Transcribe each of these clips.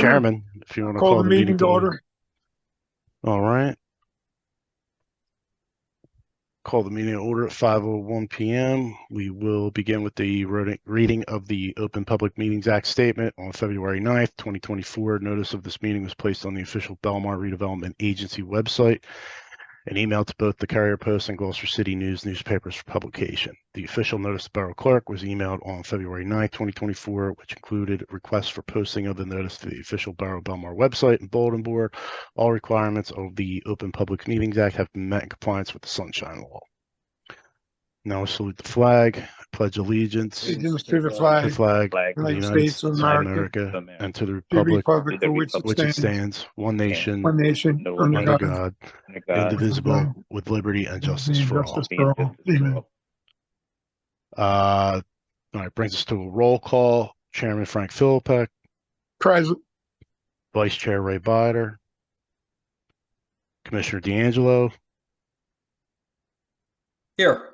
Chairman, if you want to Call the meeting to order. All right. Call the meeting to order at 5:01 p.m. We will begin with the reading of the Open Public Meetings Act statement on February 9th, 2024. Notice of this meeting was placed on the official Bellmawr Redevelopment Agency website and emailed to both the Carrier Post and Gloucester City News newspapers for publication. The official notice to Borough Clerk was emailed on February 9th, 2024, which included requests for posting of the notice to the official Borough Bellmawr website and bulletin board. All requirements of the Open Public Meetings Act have been met in compliance with the Sunshine Law. Now I salute the flag, pledge allegiance To the to flag, the flag of the United United States of States of America and to the republic for which it stands, one nation, one nation, under under God, God, indivisible, with liberty and justice for all. Amen. All right, brings us to a roll call. Chairman Frank Philippek, Present. Vice Chair Ray Bider, Commissioner D'Angelo, Here.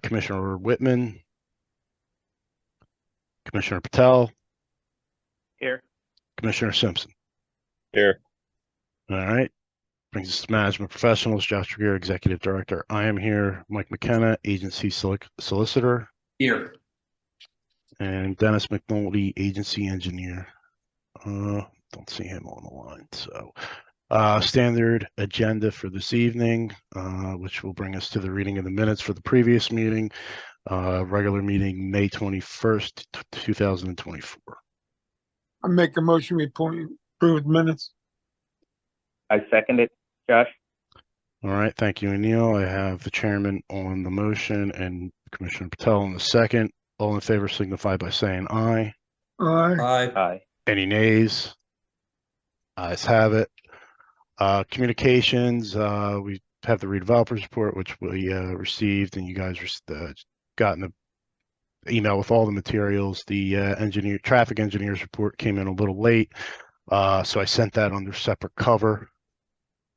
Commissioner Whitman, Commissioner Patel, Here. Commissioner Simpson. Here. All right. Brings us to management professionals. Josh Tregear, Executive Director. I am here. Mike McKenna, Agency Solicitor. Here. And Dennis McNulty, Agency Engineer. Don't see him on the line. So standard agenda for this evening, which will bring us to the reading of the minutes for the previous meeting. Regular meeting, May 21st, 2024. I make a motion we approve minutes. I second it, Josh. All right, thank you, Neil. I have the chairman on the motion and Commissioner Patel on the second. All in favor signify by saying aye. Aye. Aye. Any nays? Ayes have it. Communications, we have the redevelopers report, which we received, and you guys gotten the email with all the materials. The traffic engineer's report came in a little late, so I sent that under separate cover.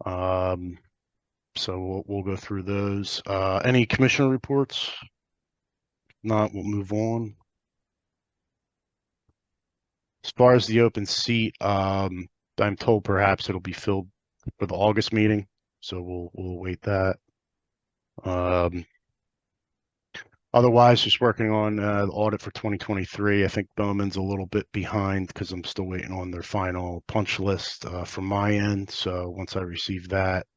So we'll go through those. Any commissioner reports? Not, we'll move on. As far as the open seat, I'm told perhaps it'll be filled for the August meeting, so we'll await that. Otherwise, just working on the audit for 2023. I think Bowman's a little bit behind because I'm still waiting on their final punch list from my end. So once I receive that,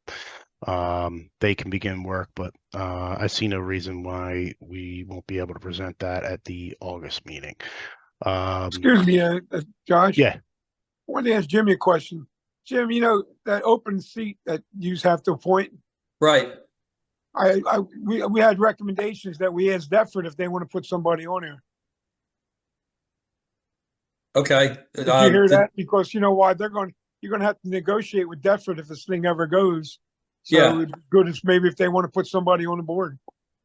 they can begin work, but I see no reason why we won't be able to present that at the August meeting. Excuse me, Josh. Yeah. I wanted to ask Jimmy a question. Jim, you know that open seat that you have to appoint? Right. We had recommendations that we asked Deptford if they want to put somebody on here. Okay. Did you hear that? Because you know why you're going to have to negotiate with Deptford if this thing ever goes. So Yeah. it'd be good as maybe if they want to put somebody on the board.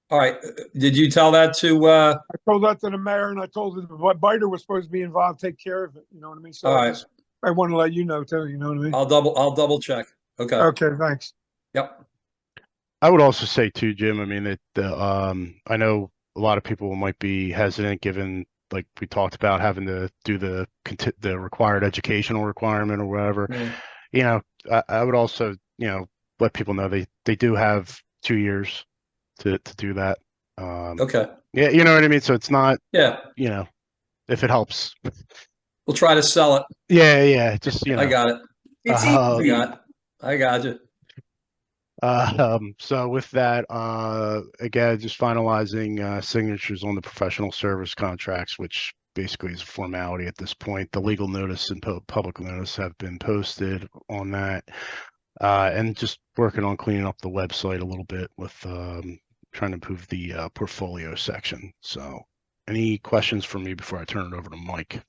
All right. Did you tell that to? I told that to the mayor, and I told him Bider was supposed to be involved, take care of it. You know what I mean? So All right. I want to let you know too. You know what I mean? I'll double check. Okay. Okay, thanks. Yep. I would also say too, Jim, I mean, that I know a lot of people might be hesitant given, like we talked about, having to do the required educational requirement or whatever. Mm. You know, I would also, let people know they do have 2 years to do that. Okay. Yeah, you know what I mean? So it's not, Yeah. If it helps. We'll try to sell it. Yeah, just, I got it. It's I got you. So with that, again, just finalizing signatures on the professional service contracts, which basically is a formality at this point. The legal notice and public notice have been posted on that, and just working on cleaning up the website a little bit with trying to improve the portfolio section. So any questions for me before I turn it over to Mike?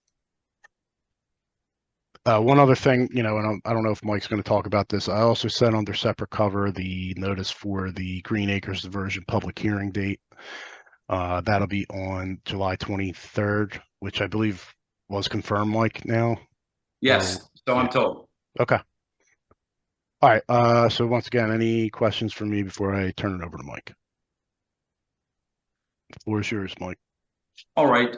One other thing, and I don't know if Mike's going to talk about this. I also sent under separate cover the notice for the Green Acres diversion public hearing date. That'll be on July 23rd, which I believe was confirmed, Mike, now. Yes, so I'm told. Okay. All right. So once again, any questions for me before I turn it over to Mike? The floor is yours, Mike. All right.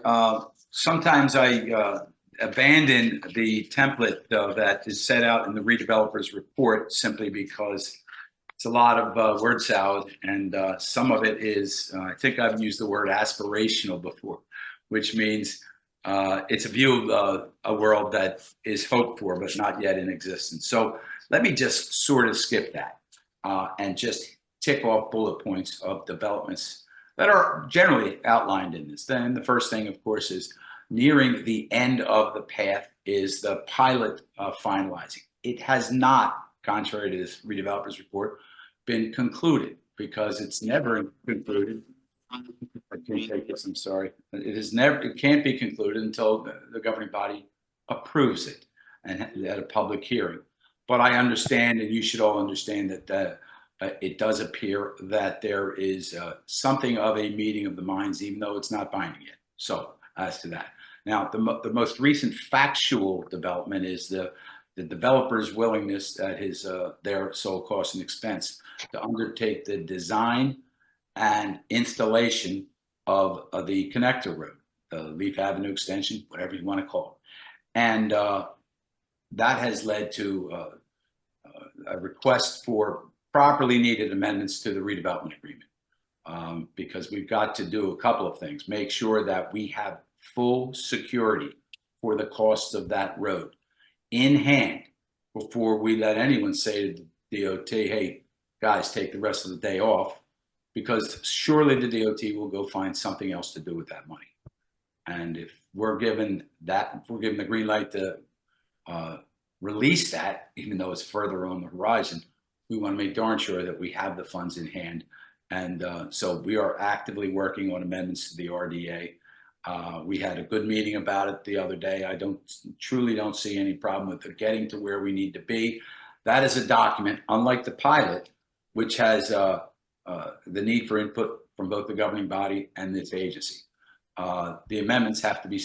Sometimes I abandon the template that is set out in the redevelopers report simply because it's a lot of word salad, and some of it is, I think I've used the word aspirational before, which means it's a view of a world that is hoped for but not yet in existence. So let me just sort of skip that and just tick off bullet points of developments that are generally outlined in this. Then the first thing, of course, is nearing the end of the path is the pilot finalizing. It has not, contrary to this redevelopers report, been concluded because it's never concluded. I can't take this, I'm sorry. It can't be concluded until the governing body approves it and at a public hearing. But I understand, and you should all understand, that it does appear that there is something of a meeting of the minds, even though it's not binding yet. So as to that. Now, the most recent factual development is the developer's willingness at their sole cost and expense to undertake the design and installation of the connector road, the Leaf Avenue extension, whatever you want to call it. And that has led to a request for properly needed amendments to the redevelopment agreement, because we've got to do a couple of things. Make sure that we have full security for the costs of that road in hand before we let anyone say to the DOT, hey, guys, take the rest of the day off, because surely the DOT will go find something else to do with that money. And if we're given the green light to release that, even though it's further on the horizon, we want to make darn sure that we have the funds in hand. And so we are actively working on amendments to the RDA. We had a good meeting about it the other day. I truly don't see any problem with getting to where we need to be. That is a document, unlike the pilot, which has the need for input from both the governing body and this agency. The amendments have to be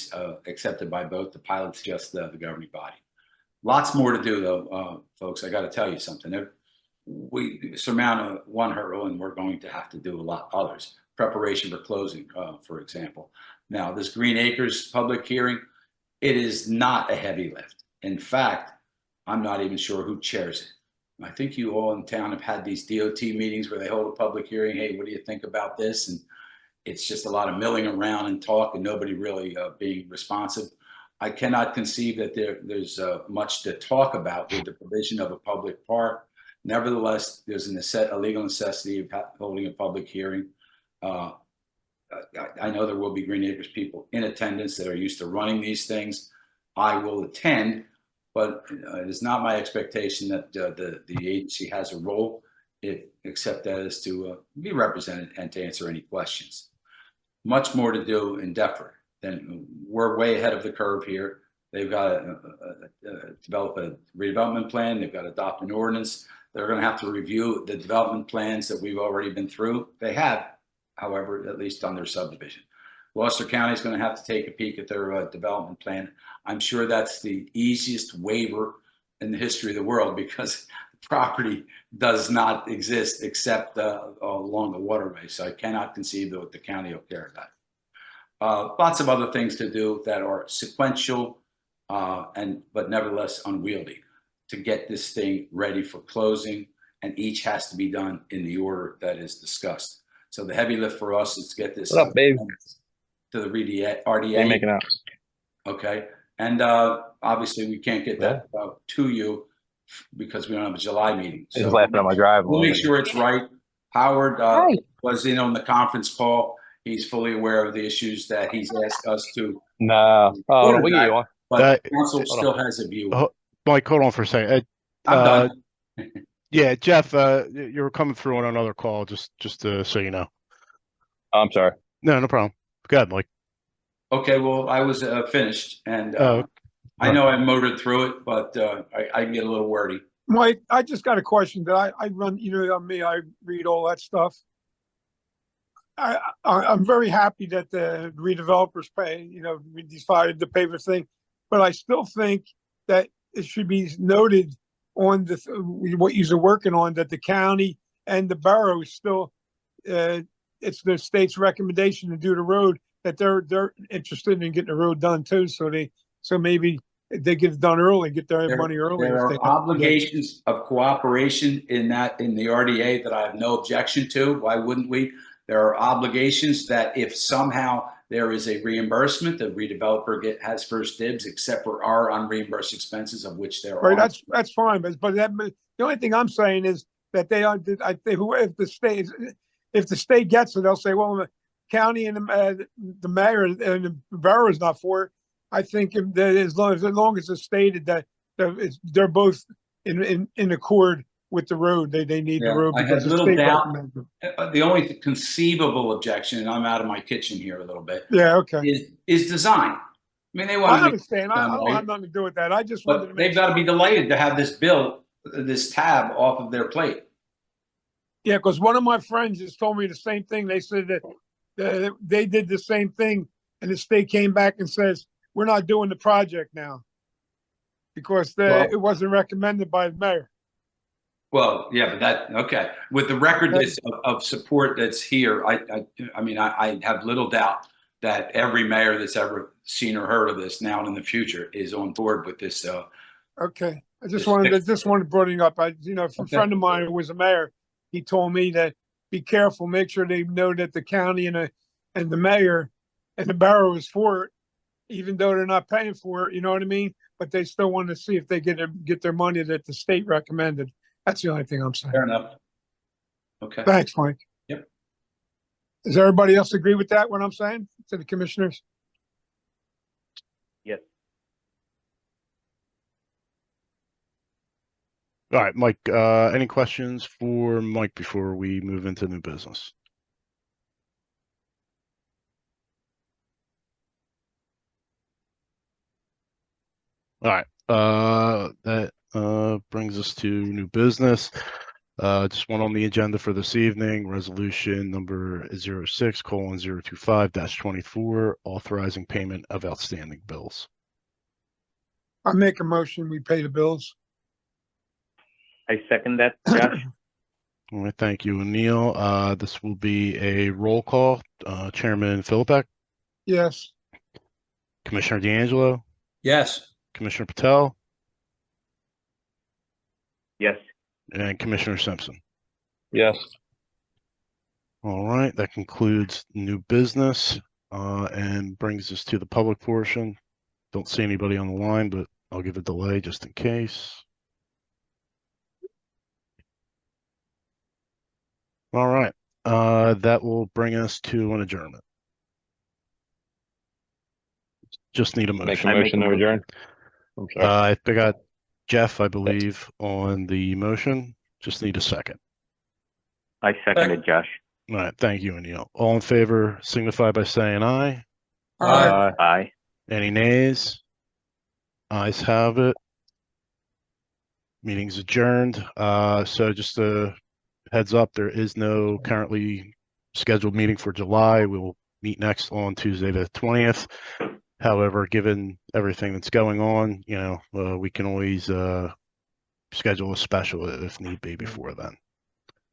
accepted by both. The pilot's just the governing body. Lots more to do, though, folks. I got to tell you something. We surmount one hurdle, and we're going to have to do a lot others. Preparation for closing, for example. Now, this Green Acres public hearing, it is not a heavy lift. In fact, I'm not even sure who chairs it. I think you all in town have had these DOT meetings where they hold a public hearing. Hey, what do you think about this? And it's just a lot of milling around and talk and nobody really being responsive. I cannot conceive that there's much to talk about with the provision of a public park. Nevertheless, there's a legal necessity of holding a public hearing. I know there will be Green Acres people in attendance that are used to running these things. I will attend, but it is not my expectation that the agency has a role, except that is to be represented and to answer any questions. Much more to do in Deptford. Then we're way ahead of the curve here. They've got to develop a redevelopment plan. They've got to adopt an ordinance. They're going to have to review the development plans that we've already been through. They have, however, at least on their subdivision. Gloucester County is going to have to take a peek at their development plan. I'm sure that's the easiest waiver in the history of the world, because property does not exist except along the waterway. So I cannot conceive that the county will care about. Lots of other things to do that are sequential, but nevertheless unwieldy to get this thing ready for closing, and each has to be done in the order that is discussed. So the heavy lift for us is to get this What up, babe? to the RDA. What are you making out? Okay, and obviously we can't get that to you because we don't have a July meeting. He's laughing at my drive. We'll make sure it's right. Howard was in on the conference call. He's fully aware of the issues that he's asked us to. No. Oh, no, we get you one. But council still has a view. Mike, hold on for a second. I'm done. Yeah, Jeff, you were coming through on another call, just so you know. Oh, I'm sorry. No problem. Go ahead, Mike. Okay, well, I was finished, and I know I motored through it, but I can get a little wordy. Mike, I just got a question that I run, on me, I read all that stuff. I'm very happy that the redevelopers pay, we decided to pay for thing, but I still think that it should be noted on what you're working on, that the county and the borough is still, it's the state's recommendation to do the road, that they're interested in getting the road done too. So So maybe they get it done early, get their There- money early. There if they are can. obligations of cooperation in the RDA that I have no objection to. Why wouldn't we? There are obligations that if somehow there is a reimbursement, the redeveloper has first dibs, except for our unreimbursed expenses, of which there Right, are. that's fine, but the only thing I'm saying is that they are, if the state gets it, they'll say, well, the county and the mayor and the borough is not for it. I think that as long as it's stated that they're both in accord with the road, they need the Yeah, road I have because the little state doubt. recommended it. The only conceivable objection, and I'm out of my kitchen here a little bit, Yeah, okay. is design. I mean, they want I to make understand. I don't have nothing to do with that. I just wanted to but make they've got to sure. be delighted to have this bill, this tab off of their plate. Yeah, because one of my friends just told me the same thing. They said that they did the same thing, and the state came back and says, we're not doing the project now because it wasn't recommended by the mayor. Well, yeah, but okay. With the record of support that's here, I mean, I have little doubt that every mayor that's ever seen or heard of this now and in the future is on board with this. Okay, I just wanted to bring it up. A friend of mine who was a mayor, he told me that be careful, make sure they know that the county and the mayor and the borough is for it, even though they're not paying for it. You know what I mean? But they still want to see if they get their money that the state recommended. That's the only thing I'm saying. Fair enough. Okay. Thanks, Mike. Yep. Does everybody else agree with that, what I'm saying to the commissioners? Yes. All right, Mike, any questions for Mike before we move into new business? All right, that brings us to new business. Just one on the agenda for this evening, resolution number 06:025-24, authorizing payment of outstanding bills. I make a motion, we pay the bills. I second that, Josh. All right, thank you, Neil. This will be a roll call. Chairman Philippek, Yes. Commissioner D'Angelo, Yes. Commissioner Patel, Yes. and Commissioner Simpson. Yes. All right, that concludes new business and brings us to the public portion. Don't see anybody on the line, but I'll give a delay just in case. All right, that will bring us to an adjournment. Just need a Make motion. a motion to adjourn. I'm sorry. I got Jeff, I believe, on the motion. Just need a second. I seconded, Josh. All right, thank you, Anil. All in favor, signify by saying aye. Aye. Any nays? Ayes have it. Meeting's adjourned. So just a heads up, there is no currently scheduled meeting for July. We will meet next on Tuesday the 20th. However, given everything that's going on, we can always schedule a special if need be before then.